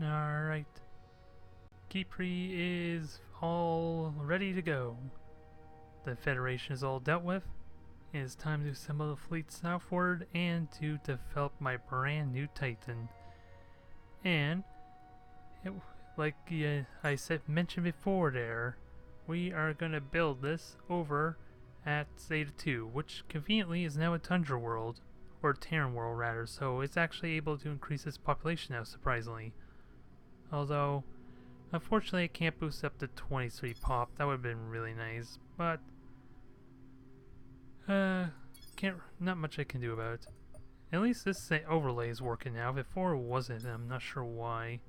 Alright. Khepri is all ready to go. The Federation is all dealt with. It is time to assemble the fleet southward and to develop my brand new Titan. And, like I mentioned before there, we are going to build this over at Theta II, which conveniently is now a Tundra world, or Terran world rather, so it's actually able to increase its population now, surprisingly. Although, unfortunately it can't boost up to 23 pop, that would have been really nice, but not much I can do about it. At least this overlay is working now. Before it wasn't, and I'm not sure why.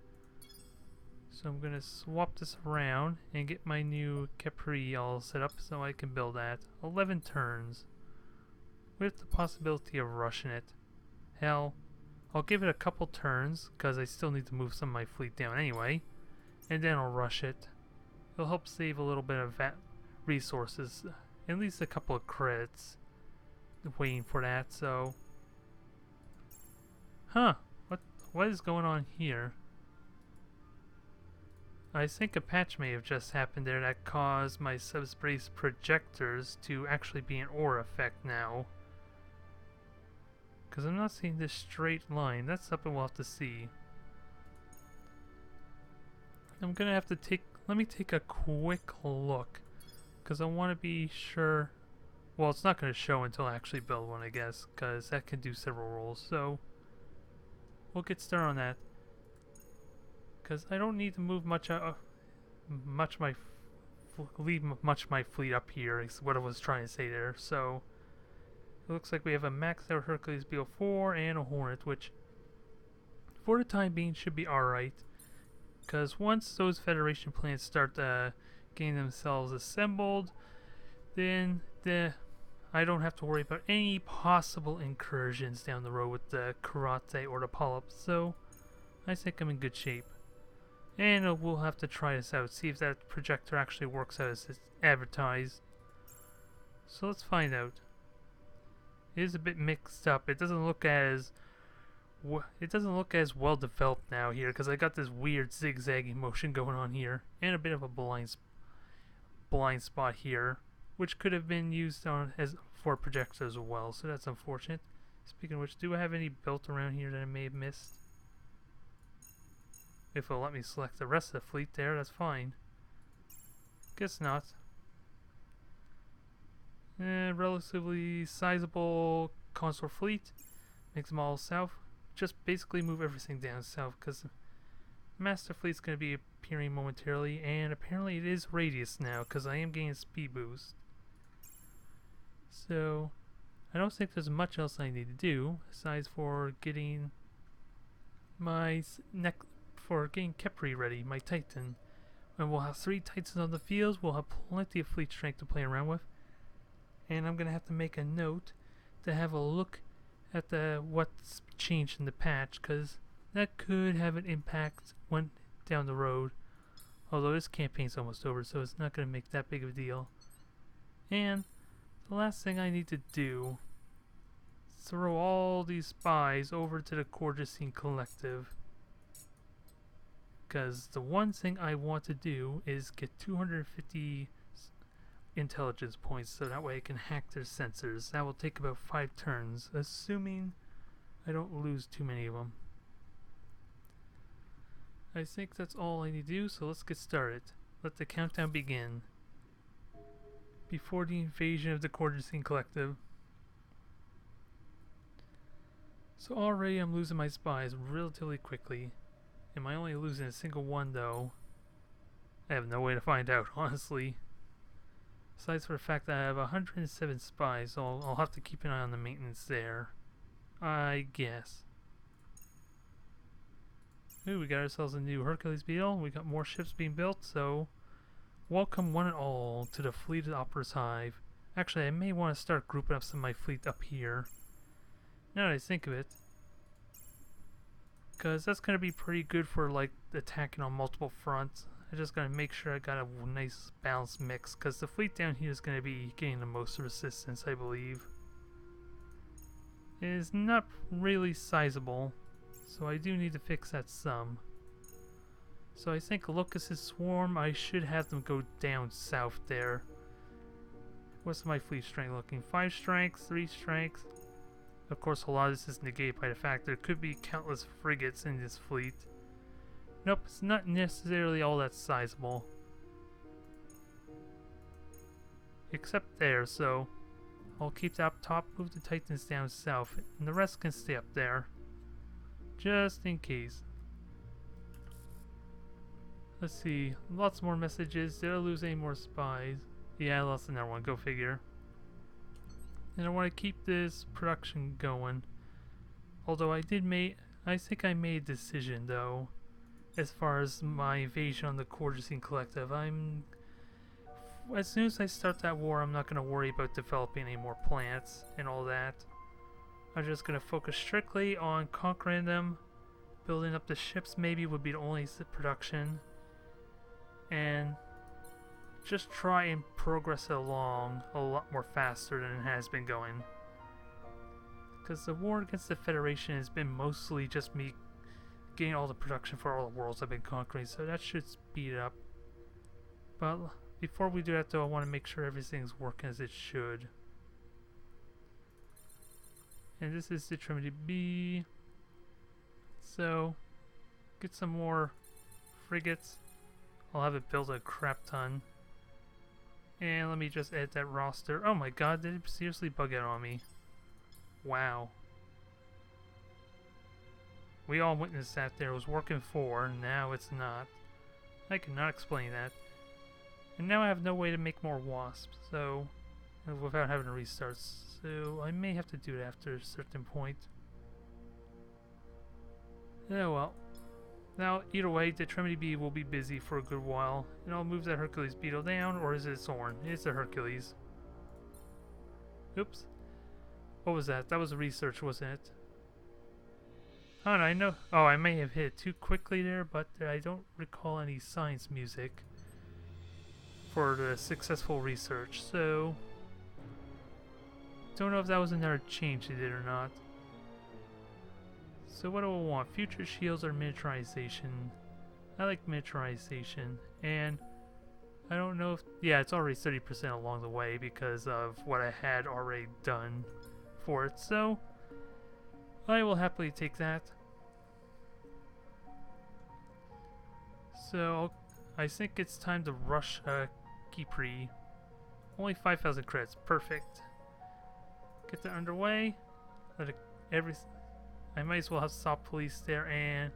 So I'm gonna swap this around and get my new Khepri all set up so I can build that. 11 turns. With the possibility of rushing it. Hell, I'll give it a couple turns, because I still need to move some of my fleet down anyway. And then I'll rush it. It'll help save a little bit of resources. At least a couple of credits. Waiting for that, so... Huh, what is going on here? I think a patch may have just happened there that caused my subspace projectors to actually be an aura effect now. Because I'm not seeing this straight line. That's something we'll have to see. I'm gonna have to let me take a quick look. Because I want to be sure. Well, it's not going to show until I actually build one, I guess. Because that can do several roles. So, we'll get started on that. Because I don't need to move leave much of my fleet up here, is what I was trying to say there. So, it looks like we have a maxed out Hercules BO4 and a Hornet, which, for the time being, should be alright. Because once those Federation plants start getting themselves assembled, then I don't have to worry about any possible incursions down the road with the Karate or the Polyps, so I think I'm in good shape. And we'll have to try this out, see if that projector actually works out as it's advertised. So let's find out. It is a bit mixed up. It doesn't look as well developed now here, because I got this weird zigzagging motion going on here, and a bit of a blind spot here, which could have been used for projectors as well, so that's unfortunate. Speaking of which, do I have any built around here that I may have missed? If it'll let me select the rest of the fleet there, that's fine. Guess not. Relatively sizable consort fleet. Makes them all south. Just basically move everything down south, because Master Fleet's going to be appearing momentarily, and apparently it is radius now, because I am getting a speed boost. So, I don't think there's much else I need to do, aside for getting Khepri ready, my Titan. And we'll have 3 Titans on the field, we'll have plenty of fleet strength to play around with. And I'm going to have to make a note to have a look at what's changed in the patch, because that could have an impact down the road. Although this campaign's almost over, so it's not going to make that big of a deal. And the last thing I need to do is throw all these spies over to the Cordrazine Collective. Because the one thing I want to do is get 250 intelligence points, so that way I can hack their sensors. That will take about 5 turns, assuming I don't lose too many of them. I think that's all I need to do, so let's get started. Let the countdown begin. Before the invasion of the Cordrazine Collective. So already I'm losing my spies relatively quickly. Am I only losing a single one though? I have no way to find out, honestly. Besides for the fact that I have 107 spies, so I'll have to keep an eye on the maintenance there. I guess. Ooh, we got ourselves a new Hercules Beetle. We got more ships being built, so welcome one and all to the fleet of Opteris Hive. Actually, I may want to start grouping up some of my fleet up here. Now that I think of it. Because that's going to be pretty good for like attacking on multiple fronts. I just gotta make sure I got a nice balanced mix, because the fleet down here is going to be getting the most resistance, I believe. It is not really sizable, so I do need to fix that some. So I think Locust's swarm, I should have them go down south there. What's my fleet strength looking? 5 strength, 3 strength. Of course, a lot of this is negated by the fact there could be countless frigates in this fleet. Nope, it's not necessarily all that sizable. Except there, so I'll keep that up top, move the Titans down south, and the rest can stay up there. Just in case. Let's see, lots more messages. Did I lose any more spies? Yeah, I lost another one, go figure. And I want to keep this production going. Although I think I made a decision though, as far as my invasion on the Cordrazine Collective. As soon as I start that war, I'm not going to worry about developing any more plants and all that. I'm just going to focus strictly on conquering them. Building up the ships maybe would be the only production. And just try and progress it along a lot more faster than it has been going. Because the war against the Federation has been mostly just me getting all the production for all the worlds I've been conquering, so that should speed it up. But before we do that though, I want to make sure everything's working as it should. And this is the Trinity B. So, get some more frigates. I'll have it build a crap ton. And let me just add that roster. Oh my god, did it seriously bug out on me? Wow. We all witnessed that there. It was working for, now it's not. I cannot explain that. And now I have no way to make more wasps, so without having to restart. So I may have to do it after a certain point. Oh well. Now, either way, the Trinity B will be busy for a good while, and I'll move that Hercules Beetle down, or is it Zorn? It's the Hercules. Oops. What was that? That was a research, wasn't it? Oh, I know. Oh, I may have hit it too quickly there, but I don't recall any science music for the successful research, so don't know if that was another change they did or not. So what do I want? Future shields or miniaturization? I like miniaturization, and I don't know if... yeah, it's already 30% along the way because of what I had already done for it, so I will happily take that. So I think it's time to rush Khepri. Only 5,000 credits, perfect. Get that underway. Let it, I might as well have stop police there, and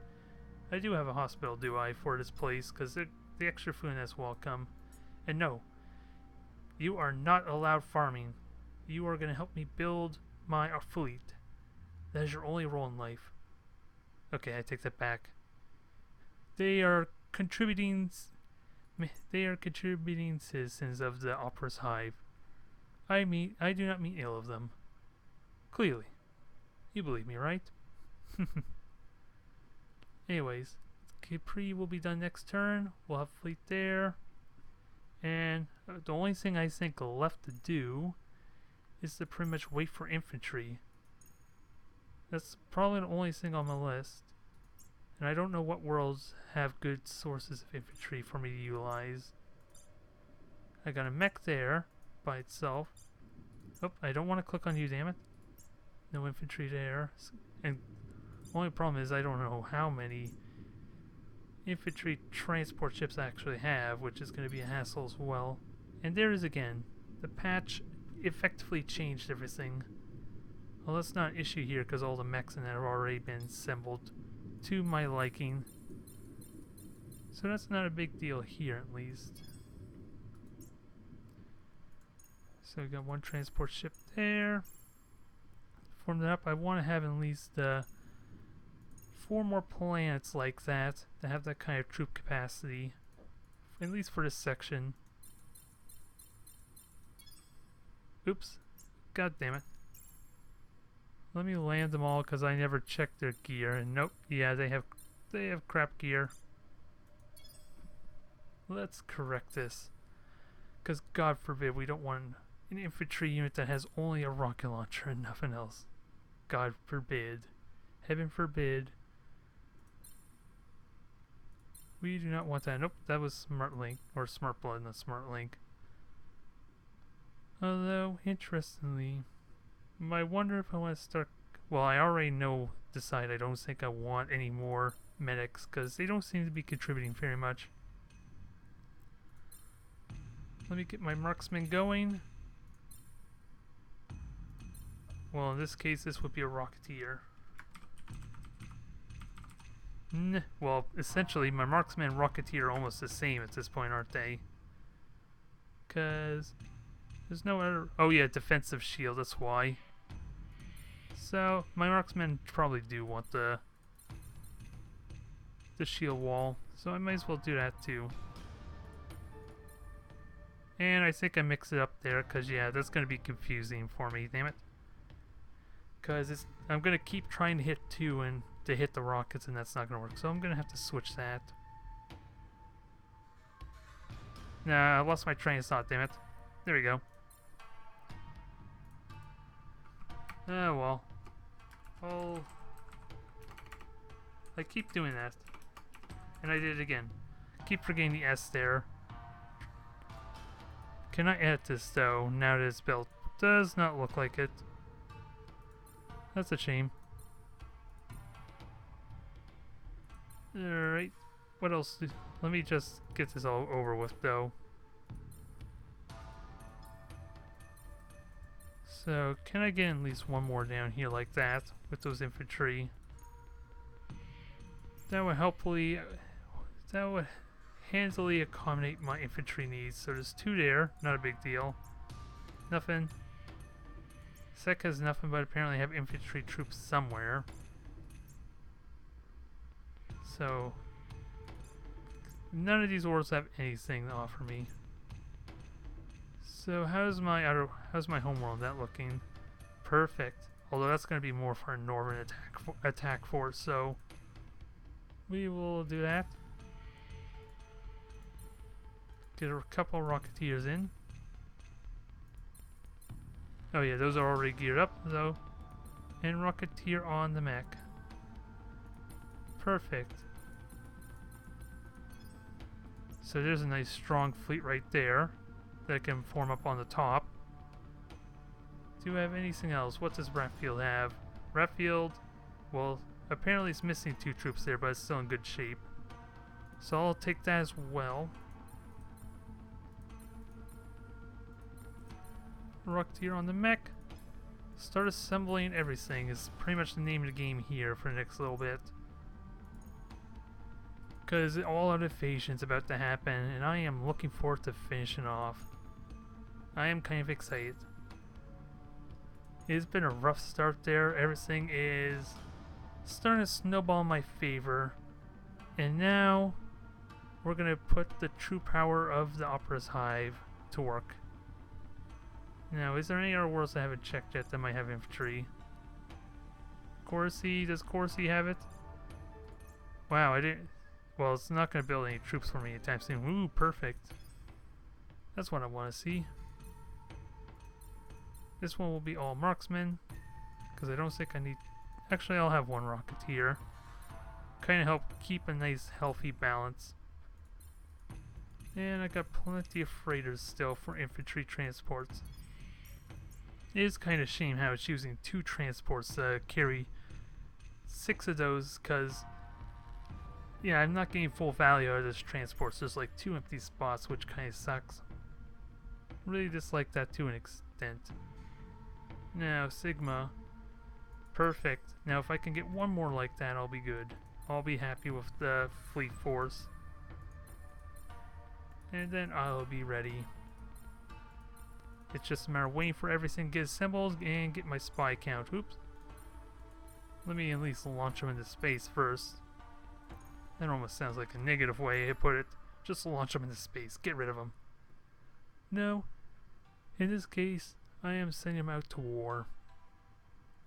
I do have a hospital, do I, for this place, because the extra food is welcome. And no, you are not allowed farming. You are going to help me build my fleet. That is your only role in life. Okay, I take that back. They are contributing citizens of the Opteris hive. I do not mean ill of them. Clearly. You believe me, right? Anyways, Khepri will be done next turn. We'll have fleet there. And the only thing I think left to do is to pretty much wait for infantry. That's probably the only thing on my list. And I don't know what worlds have good sources of infantry for me to utilize. I got a mech there by itself. Oh, I don't want to click on you, damn it. No infantry there. And the only problem is I don't know how many infantry transport ships I actually have, which is going to be a hassle as well. And there is again. The patch effectively changed everything. Well, that's not an issue here because all the mechs in that have already been assembled to my liking. So that's not a big deal here, at least. So we got one transport ship there. Form that up. I want to have at least 4 more planets like that have that kind of troop capacity, at least for this section. Oops. God damn it. Let me land them all because I never checked their gear, and nope, yeah, they have crap gear. Let's correct this, because God forbid we don't want an infantry unit that has only a rocket launcher and nothing else. God forbid. Heaven forbid. We do not want that. Nope, that was Smart Link, or Smart Blood, not Smart Link. Although, interestingly, I wonder if I want to start... Well, I already decide I don't think I want any more medics, because they don't seem to be contributing very much. Let me get my marksman going. Well, in this case, this would be a rocketeer. Well, essentially, my marksman and rocketeer are almost the same at this point, aren't they? Because there's no other... Oh yeah, defensive shield, that's why. So, my marksmen probably do want the shield wall, so I might as well do that too. And I think I mix it up there, because yeah, that's going to be confusing for me, damn it. Because I'm going to keep trying to hit 2 and to hit the rockets, and that's not going to work, so I'm going to have to switch that. Nah, I lost my train of thought, damn it. There we go. Oh well. I keep doing that. And I did it again. Keep forgetting the S there. Can I edit this though, now that it's built? Does not look like it. That's a shame. Alright. What else? Let me just get this all over with though. So, can I get at least one more down here like that with those infantry? That would handily accommodate my infantry needs. So there's 2 there, not a big deal. Nothing. Sec has nothing, but apparently have infantry troops somewhere. So none of these wars have anything to offer me. So how's my homeworld that looking? Perfect. Although that's going to be more for a northern attack force, so we will do that. Get a couple rocketeers in. Oh yeah, those are already geared up though. And rocketeer on the mech. Perfect. So there's a nice strong fleet right there that can form up on the top. Do we have anything else? What does Ratfield have? Ratfield, well, apparently it's missing 2 troops there, but it's still in good shape. So I'll take that as well. Rocketeer on the mech. Start assembling everything is pretty much the name of the game here for the next little bit. Because all out invasion's about to happen, and I am looking forward to finishing off. I am kind of excited. It's been a rough start there. Everything is starting to snowball in my favor. And now we're going to put the true power of the Opteris hive to work. Now, is there any other worlds I haven't checked yet that might have infantry? Corsi, does Corsi have it? Wow, I didn't... Well, it's not going to build any troops for me anytime soon. Ooh, perfect. That's what I want to see. This one will be all marksmen, because I don't think I need... Actually, I'll have 1 rocketeer. Kind of help keep a nice, healthy balance. And I got plenty of freighters still for infantry transports. It is kind of a shame how it's using 2 transports to carry 6 of those, because... Yeah, I'm not getting full value out of this transport. So there's like 2 empty spots, which kind of sucks. Really dislike that to an extent. Now, Sigma. Perfect. Now, if I can get 1 more like that, I'll be good. I'll be happy with the fleet force. And then I'll be ready. It's just a matter of waiting for everything to get assembled and get my spy count. Oops. Let me at least launch them into space first. That almost sounds like a negative way to put it. Just launch them into space. Get rid of them. No. In this case, I am sending them out to war.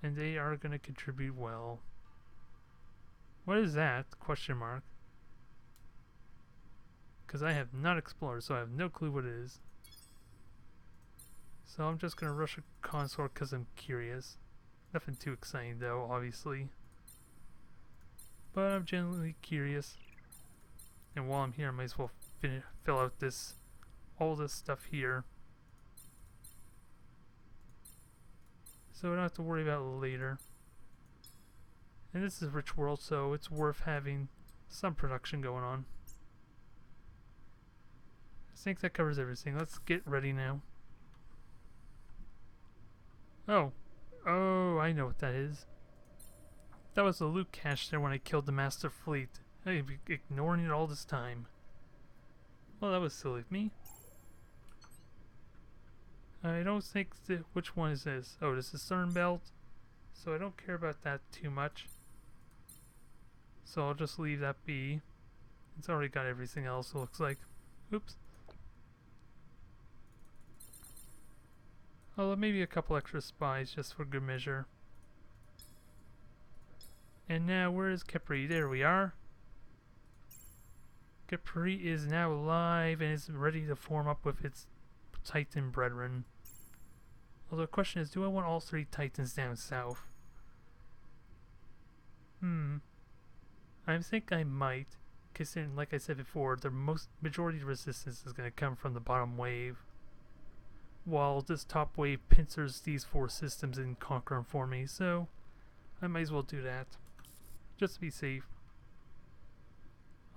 And they are going to contribute well. What is that? Question mark. Because I have not explored, so I have no clue what it is. So I'm just going to rush a consort because I'm curious. Nothing too exciting though, obviously. But I'm genuinely curious. And while I'm here, I might as well fill out all this stuff here. So I don't have to worry about it later. And this is a rich world, so it's worth having some production going on. I think that covers everything. Let's get ready now. Oh. Oh, I know what that is. That was the loot cache there when I killed the Master Fleet. I've been ignoring it all this time. Well, that was silly of me. I don't think which one is this? Oh, this is Stern Belt. So I don't care about that too much. So I'll just leave that be. It's already got everything else, it looks like. Oops. Oh, maybe a couple extra spies just for good measure. And now, where is Khepri? There we are. Khepri is now alive and is ready to form up with its Titan brethren. Although the question is, do I want all 3 Titans down south? I think I might, considering, like I said before, the majority of resistance is going to come from the bottom wave, while this top wave pincers these 4 systems and conquer them for me, so I might as well do that, just to be safe.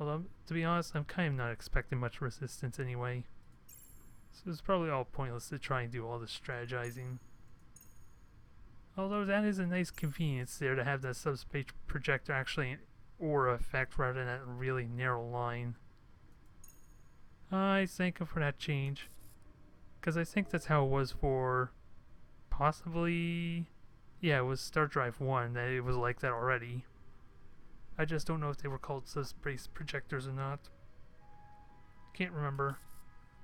Although, to be honest, I'm kind of not expecting much resistance anyway. So it's probably all pointless to try and do all this strategizing. Although that is a nice convenience there to have that subspace projector actually an aura effect rather than that really narrow line. I thank him for that change. Because I think that's how it was for possibly... Yeah, it was Stardrive 1 that it was like that already. I just don't know if they were called subspace projectors or not. Can't remember.